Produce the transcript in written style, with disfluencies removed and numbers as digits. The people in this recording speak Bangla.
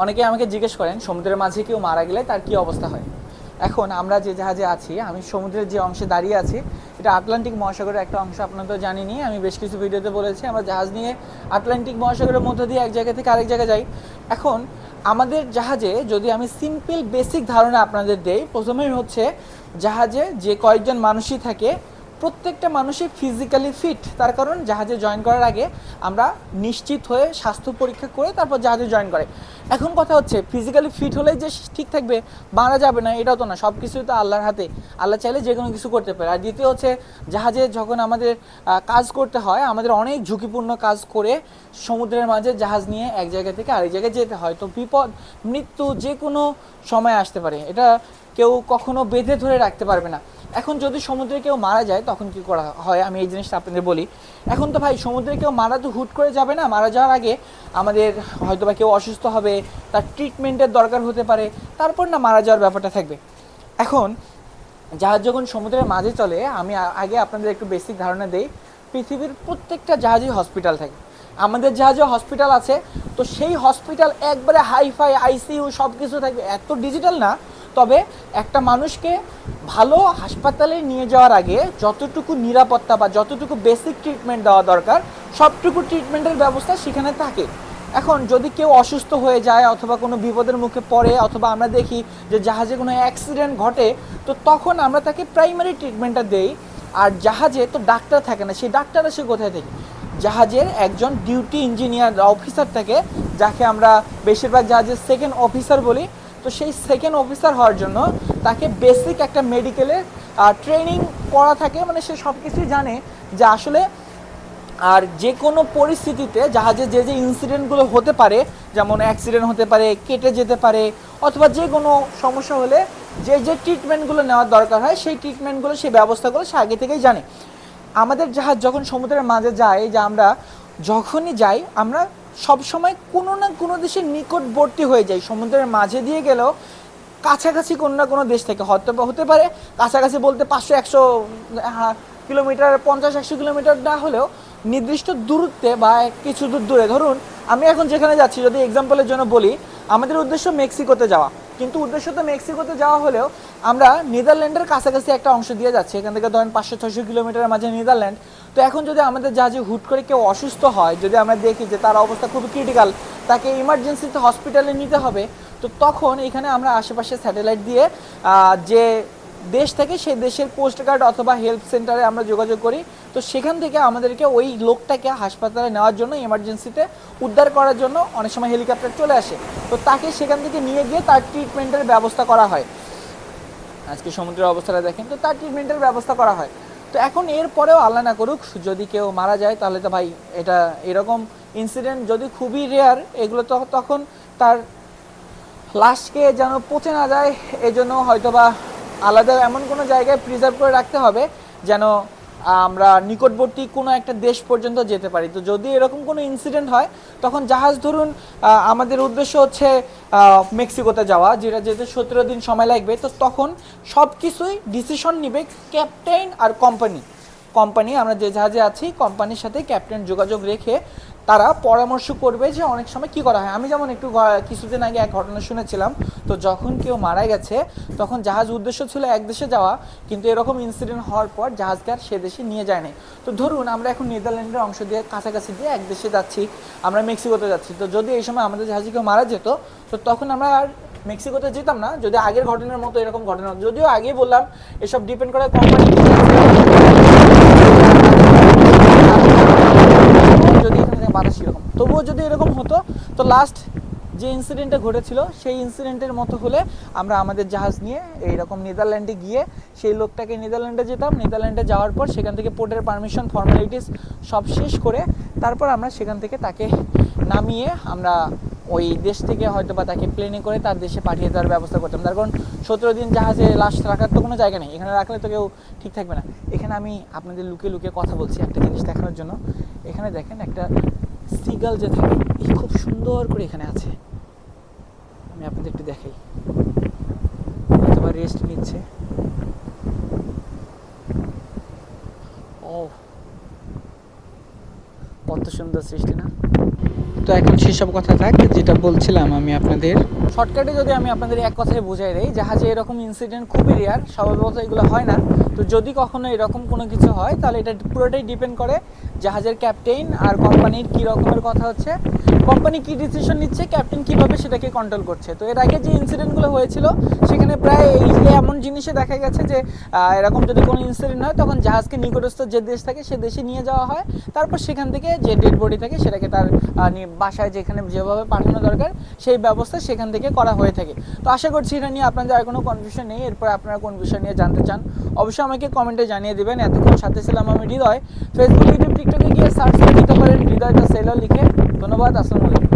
অনেকে আমাকে জিজ্ঞেস করেন সমুদ্রের মাঝে কেউ মারা গেলে তার কি অবস্থা হয়। এখন আমরা যে জাহাজে আছি, আমি সমুদ্রের যে অংশে দাঁড়িয়ে আছি, এটা আটলান্টিক মহাসাগরের একটা অংশ। আপনারা তো জানেনই, আমি বেশ কিছু ভিডিওতে বলেছি আমরা জাহাজ নিয়ে আটলান্টিক মহাসাগরের মধ্য দিয়ে এক জায়গা থেকে আরেক জায়গায় যাই। এখন আমাদের জাহাজে যদি আমি সিম্পল বেসিক ধারণা আপনাদের দেই, প্রথমেই হচ্ছে জাহাজে যে কয়েকজন মানুষই থাকে প্রত্যেকটা মানুষই ফিজিক্যালি ফিট। তার কারণ জাহাজে জয়েন করার আগে আমরা নিশ্চিত হয়ে স্বাস্থ্য পরীক্ষা করে তারপর জাহাজে জয়েন করে। এখন কথা হচ্ছে ফিজিক্যালি ফিট হলেই যে ঠিক থাকবে, মারা যাবে না, এটাও তো না। সব কিছুই তো আল্লাহর হাতে, আল্লাহ চাইলে যে কোনো কিছু করতে পারে। আর দ্বিতীয় হচ্ছে জাহাজে যখন আমাদের কাজ করতে হয়, আমাদের অনেক ঝুঁকিপূর্ণ কাজ করে সমুদ্রের মাঝে জাহাজ নিয়ে এক জায়গা থেকে আরেক জায়গায় যেতে হয়। তো বিপদ মৃত্যু যে কোনো সময় আসতে পারে, এটা কেউ কখনো বেঁধে ধরে রাখতে পারবে না। এখন যদি সমুদ্রে কেউ মারা যায় তখন কি করা হয়, আমি এই জিনিসটা আপনাদের বলি। এখন তো ভাই সমুদ্রে কেউ মারা তো হুট করে যাবে না, মারা যাওয়ার আগে আমাদের হয়তো বা কেউ অসুস্থ হবে, তার ট্রিটমেন্টের দরকার হতে পারে, তারপর না মারা যাওয়ার ব্যাপারটা থাকবে। এখন জাহাজ যখন সমুদ্রের মাঝে চলে, আমি আগে আপনাদের একটু বেসিক ধারণা দেই। পৃথিবীর প্রত্যেকটা জাহাজেই হসপিটাল থাকে, আমাদের জাহাজে হসপিটাল আছে। তো সেই হসপিটাল একবারে হাইফাই আইসিইউ সব কিছু থাকবে, এত ডিজিটাল না। তবে একটা মানুষকে ভালো হাসপাতালে নিয়ে যাওয়ার আগে যতটুকু নিরাপত্তা বা যতটুকু বেসিক ট্রিটমেন্ট দেওয়া দরকার সবটুকু ট্রিটমেন্টের ব্যবস্থা সেখানে থাকে। এখন যদি কেউ অসুস্থ হয়ে যায় অথবা কোনো বিপদের মুখে পড়ে, অথবা আমরা দেখি যে জাহাজে কোনো অ্যাক্সিডেন্ট ঘটে, তো তখন আমরা তাকে প্রাইমারি ট্রিটমেন্টটা দেই। আর জাহাজে তো ডাক্তার থাকে না, সেই ডাক্তার আসে কোথায় থেকে? জাহাজের একজন ডিউটি ইঞ্জিনিয়ার অফিসার থাকে, যাকে আমরা বেশিরভাগ জাহাজের সেকেন্ড অফিসার বলি। তো সেই সেকেন্ড অফিসার হওয়ার জন্য তাকে বেসিক একটা মেডিকেলের ট্রেনিং করা থাকে, মানে সে সব কিছুই জানে যে আসলে আর যে কোনো পরিস্থিতিতে জাহাজে যে যে ইনসিডেন্টগুলো হতে পারে, যেমন অ্যাক্সিডেন্ট হতে পারে, কেটে যেতে পারে, অথবা যে কোনো সমস্যা হলে যে যে ট্রিটমেন্টগুলো নেওয়ার দরকার হয় সেই ট্রিটমেন্টগুলো, সেই ব্যবস্থাগুলো সে আগে থেকেই জানে। আমাদের জাহাজ যখন সমুদ্রের মাঝে যায়, যে আমরা যখনই যাই আমরা সবসময় কোনো না কোনো দেশের নিকটবর্তী হয়ে যাই। সমুদ্রের মাঝে দিয়ে গেলেও কাছাকাছি কোনো না কোনো দেশ থেকে হয়তো হতে পারে, কাছাকাছি বলতে 500-100 কিলোমিটার, 50-100 কিলোমিটার না হলেও নির্দিষ্ট দূরত্বে বা কিছু দূর দূরে। ধরুন আমি এখন যেখানে যাচ্ছি, যদি এক্সাম্পলের জন্য বলি, আমাদের উদ্দেশ্য মেক্সিকোতে যাওয়া, কিন্তু উদ্দেশ্য তো মেক্সিকোতে যাওয়া হলেও আমরা নেদারল্যান্ডের কাছাকাছি একটা অংশ দিয়ে যাচ্ছি। এখান থেকে ধরেন 500-600 কিলোমিটারের মাঝে নেদারল্যান্ড। তো এখন যদি আমাদের জাহাজে হুট করে কেউ অসুস্থ হয়, যদি আমরা দেখি যে তার অবস্থা খুবই ক্রিটিক্যাল, তাকে ইমার্জেন্সিতে হসপিটালে নিতে হবে, তো তখন এখানে আমরা আশেপাশে স্যাটেলাইট দিয়ে যে দেশ থেকে সেই দেশের কোস্টগার্ড অথবা হেল্প সেন্টারে আমরা যোগাযোগ করি। তো সেখান থেকে আমাদেরকে ওই লোকটাকে হাসপাতালে নেওয়ার জন্য, ইমার্জেন্সিতে উদ্ধার করার জন্য অনেক সময় হেলিকপ্টার চলে আসে। তো তাকে সেখান থেকে নিয়ে গিয়ে তার ট্রিটমেন্টের ব্যবস্থা করা হয়। আজকে সমুদ্রের অবস্থাটা দেখেন, তো তার ট্রিটমেন্টের ব্যবস্থা করা হয়। তো এখন এরপরেও আল্লাহ না করুক যদি কেউ মারা যায়, তাহলে তো ভাই এটা এরকম ইনসিডেন্ট যদি খুবই রেয়ার, এগুলো তো তখন তার লাশকে যেন পচে না যায়, এজন্য হয়তোবা আলাদা এমন কোনো জায়গায় প্রিজার্ভ করে রাখতে হবে যেন আমরা নিকটবর্তী কোনো একটা দেশ পর্যন্ত যেতে পারি। তো যদি এরকম কোনো ইনসিডেন্ট হয়, তখন জাহাজ ধরুন আমাদের উদ্দেশ্য হচ্ছে মেক্সিকোতে যাওয়া, যেটা যেতে 17 দিন সময় লাগবে, তো তখন সব কিছুই ডিসিশন নেবে ক্যাপ্টেন আর কোম্পানি। আমরা যে জাহাজে আছি কোম্পানির সাথে ক্যাপ্টেন যোগাযোগ রেখে তারা পরামর্শ করবে যে অনেক সময় কি করা হয়। আমি যেমন একটু কিছুদিন আগে এক ঘটনা শুনেছিলাম। তো যখন কেউ মারা গেছে তখন জাহাজ উদ্দেশ্য ছিল এক দেশে যাওয়া, কিন্তু এরকম ইনসিডেন্ট হওয়ার পর জাহাজকে আর সে দেশে নিয়ে যায় না। তো ধরুন আমরা এখন নেদারল্যান্ডের অংশ দিয়ে কাছাকাছি দিয়ে এক দেশে যাচ্ছি, আমরা মেক্সিকোতে যাচ্ছি। তো যদি এই সময় আমাদের জাহাজে কেউ মারা যেত, তো তখন আমরা আর মেক্সিকোতে যেতাম না, যদি আগের ঘটনার মতো এরকম ঘটনা। যদিও আগেই বললাম এসব ডিপেন্ড করে কোম্পানি, যদি এখানে বাতাস এরকম, তবুও যদি এরকম হতো, তো লাস্ট যে ইনসিডেন্টটা ঘটেছিল সেই ইনসিডেন্টের মতো হলে আমরা আমাদের জাহাজ নিয়ে এইরকম নেদারল্যান্ডে গিয়ে সেই লোকটাকে নেদারল্যান্ডে যেতাম। নেদারল্যান্ডে যাওয়ার পর সেখান থেকে পোর্টের পারমিশন ফর্মালিটিস সব শেষ করে তারপর আমরা সেখান থেকে তাকে নামিয়ে আমরা ওই দেশ থেকে হয়তো বা তাকে প্লেনে করে তার দেশে পাঠিয়ে দেওয়ার ব্যবস্থা করতাম। তার কারণ 17 দিন জাহাজে লাশ রাখার তো কোনো জায়গা নেই, এখানে রাখলে তো কেউ ঠিক থাকবে না। এখানে আমি আপনাদের লুকিয়ে লুকিয়ে কথা বলছি একটা জিনিস দেখানোর জন্য। এখানে দেখেন একটা সিগাল যে থাকে, এই খুব সুন্দর করে এখানে আছে, আমি আপনাদের একটু দেখাই। হয়তোবা রেস্ট নিচ্ছে। ও কত সুন্দর সৃষ্টি না। তো এখন সেসব কথা থাক, যেটা বলছিলাম আমি আপনাদের শর্টকাটে যদি আমি আপনাদের এক কথায় বোঝাই দেই, জাহাজে এরকম ইনসিডেন্ট খুবই রেয়ার, স্বভাবত এগুলো হয় না। তো যদি কখনো এরকম কোনো কিছু হয় তাহলে এটা পুরোটাই ডিপেন্ড করে জাহাজের ক্যাপ্টেন আর কোম্পানির কী রকমের কথা হচ্ছে, কোম্পানি কী ডিসিশন নিচ্ছে, ক্যাপ্টেন কীভাবে সেটাকে কন্ট্রোল করছে। তো এর আগে যে ইনসিডেন্টগুলো হয়েছিল সেখানে প্রায় এই যে এমন জিনিসে দেখা গেছে যে এরকম যদি কোনো ইনসিডেন্ট হয় তখন জাহাজকে নিকটস্থ যে দেশ থাকে সে দেশে নিয়ে যাওয়া হয়, তারপর সেখান থেকে যে ডেড বডি থাকে সেটাকে তার বাসায় যেখানে যেভাবে পাঠানো দরকার সেই ব্যবস্থা সেখান থেকে করা হয়ে থাকে। তো আশা করছি এটা নিয়ে আপনাদের আর কোনো কনফিউশন নেই। এরপর আপনারা কোন বিষয় নিয়ে জানতে চান অবশ্যই আমাকে কমেন্টে জানিয়ে দেবেন। এতক্ষণ সাথে ছিলাম আমি হৃদয়। ফেসবুক, ইউটিউব, টিকটকে গিয়ে সার্চ করে দিতে পারেন হৃদয় দ্য সেলার লিখে। ধন্যবাদ, আসসালামু আলাইকুম।